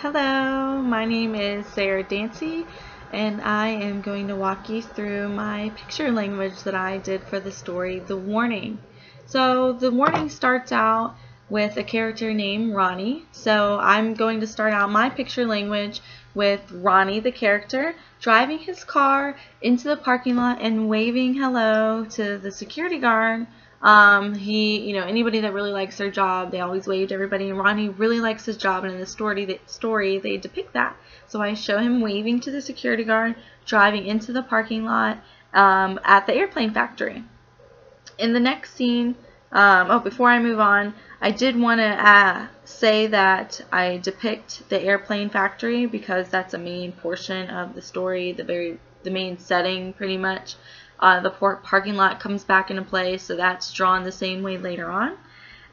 Hello, my name is Sara Dansey, and I am going to walk you through my picture language that I did for the story, The Warning. So the warning starts out with a character named Ronnie. So I'm going to start out my picture language with Ronnie, the character, driving his car into the parking lot and waving hello to the security guard. Anybody that really likes their job, they always wave to everybody, and Ronnie really likes his job, and in the story they depict that. So I show him waving to the security guard, driving into the parking lot at the airplane factory. In the next scene, before I move on, I did want to say that I depict the airplane factory because that's a main portion of the story, the main setting pretty much. The parking lot comes back into play, so that's drawn the same way later on.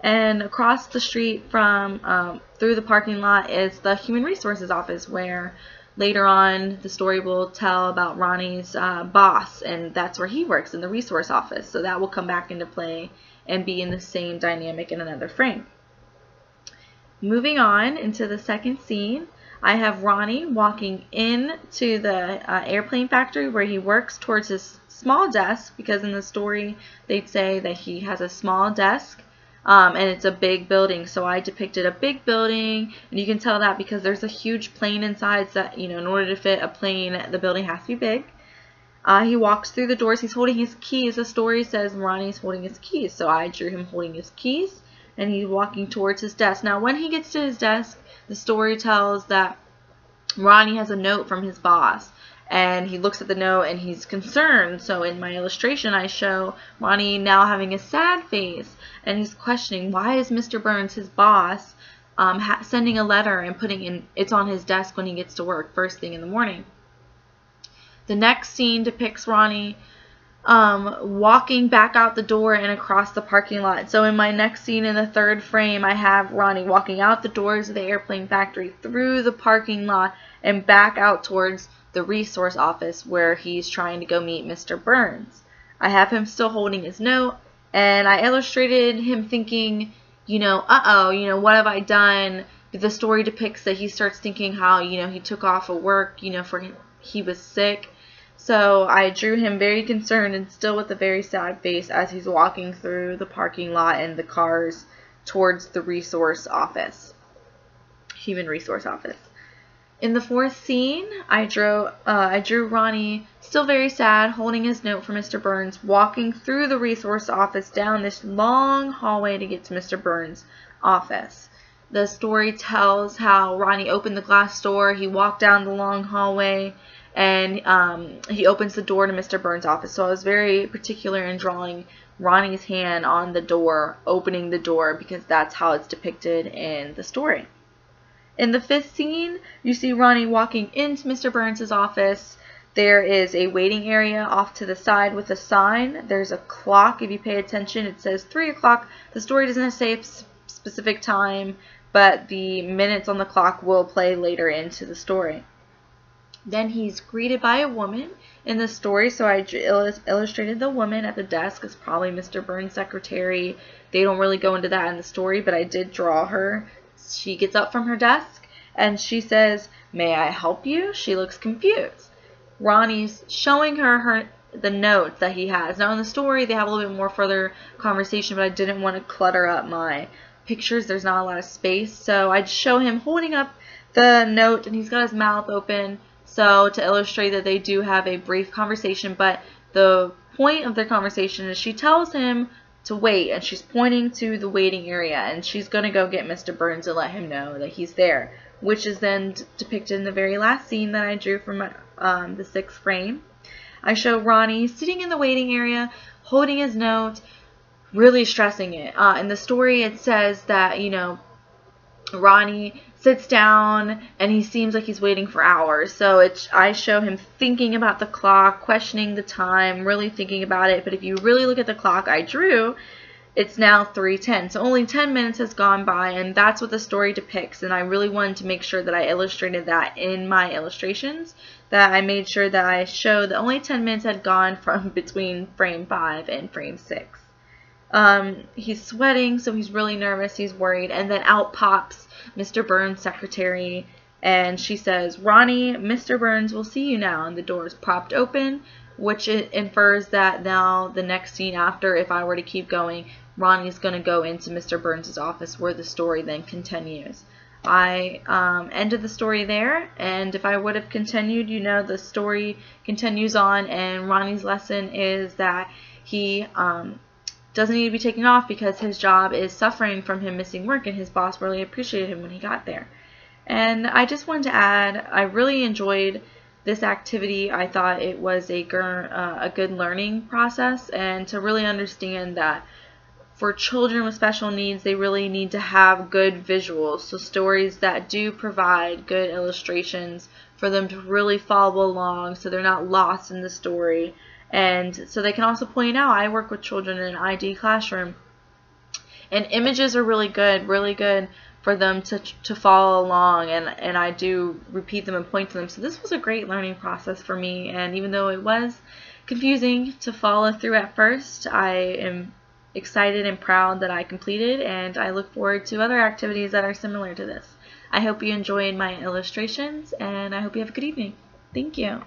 And across the street from through the parking lot is the Human Resources office, where later on the story will tell about Ronnie's boss, and that's where he works, in the resource office. So that will come back into play and be in the same dynamic in another frame. Moving on into the second scene, I have Ronnie walking into the airplane factory where he works towards his small desk, because in the story they'd say that he has a small desk and it's a big building. So I depicted a big building, and you can tell that because there's a huge plane inside, so that, in order to fit a plane, the building has to be big. He walks through the doors. He's holding his keys. The story says Ronnie's holding his keys, so I drew him holding his keys, and he's walking towards his desk. Now when he gets to his desk, the story tells that Ronnie has a note from his boss, and he looks at the note and he's concerned. So in my illustration I show Ronnie now having a sad face, and he's questioning, why is Mr. Burns, his boss, sending a letter and putting it's on his desk when he gets to work first thing in the morning. The next scene depicts Ronnie walking back out the door and across the parking lot. So in my next scene, in the third frame, I have Ronnie walking out the doors of the airplane factory, through the parking lot, and back out towards the resource office where he's trying to go meet Mr. Burns. I have him still holding his note, and I illustrated him thinking, what have I done? The story depicts that he starts thinking how, he took off of work, he was sick. So I drew him very concerned and still with a very sad face as he's walking through the parking lot and the cars towards the resource office, human resource office. In the fourth scene, I drew Ronnie still very sad, holding his note for Mr. Burns, walking through the resource office down this long hallway to get to Mr. Burns' office. The story tells how Ronnie opened the glass door, he walked down the long hallway, and he opens the door to Mr. Burns' office. So I was very particular in drawing Ronnie's hand on the door, opening the door, because that's how it's depicted in the story. In the fifth scene, you see Ronnie walking into Mr. Burns' office. There is a waiting area off to the side with a sign. There's a clock. If you pay attention, it says 3 o'clock. The story doesn't say a specific time, but the minutes on the clock will play later into the story. Then he's greeted by a woman in the story, so I illustrated the woman at the desk as probably Mr. Burns' secretary. They don't really go into that in the story, but I did draw her. She gets up from her desk and she says, "May I help you?" She looks confused. Ronnie's showing her the notes that he has. Now in the story they have a little bit more further conversation, but I didn't want to clutter up my pictures. There's not a lot of space, so I'd show him holding up the note and he's got his mouth open. So to illustrate that they do have a brief conversation, but the point of their conversation is she tells him to wait, and she's pointing to the waiting area, and she's going to go get Mr. Burns and let him know that he's there, which is then depicted in the very last scene that I drew from the sixth frame. I show Ronnie sitting in the waiting area, holding his note, really stressing it. In the story it says that, Ronnie sits down and he seems like he's waiting for hours. So I show him thinking about the clock, questioning the time, really thinking about it. But if you really look at the clock I drew, it's now 3:10. So only 10 minutes has gone by, and that's what the story depicts. And I really wanted to make sure that I illustrated that in my illustrations, that I made sure that I showed that only 10 minutes had gone from between frame 5 and frame 6. He's sweating, so he's really nervous, he's worried, and then out pops Mr. Burns' secretary, And she says, Ronnie, Mr. Burns will see you now. And the door is propped open, which it infers that now the next scene after, if I were to keep going, Ronnie's going to go into Mr. Burns' office where the story then continues. I ended the story there, and if I would have continued, you know, the story continues on, and Ronnie's lesson is that he doesn't need to be taken off because his job is suffering from him missing work, and his boss really appreciated him when he got there. And I just wanted to add, I really enjoyed this activity. I thought it was a good learning process, and to really understand that for children with special needs, they really need to have good visuals, so stories that do provide good illustrations for them to really follow along so they're not lost in the story. And so they can also point out, I work with children in an ID classroom, and images are really good for them to follow along, and I do repeat them and point to them. So this was a great learning process for me, and even though it was confusing to follow through at first, I am excited and proud that I completed, and I look forward to other activities that are similar to this. I hope you enjoyed my illustrations, and I hope you have a good evening. Thank you.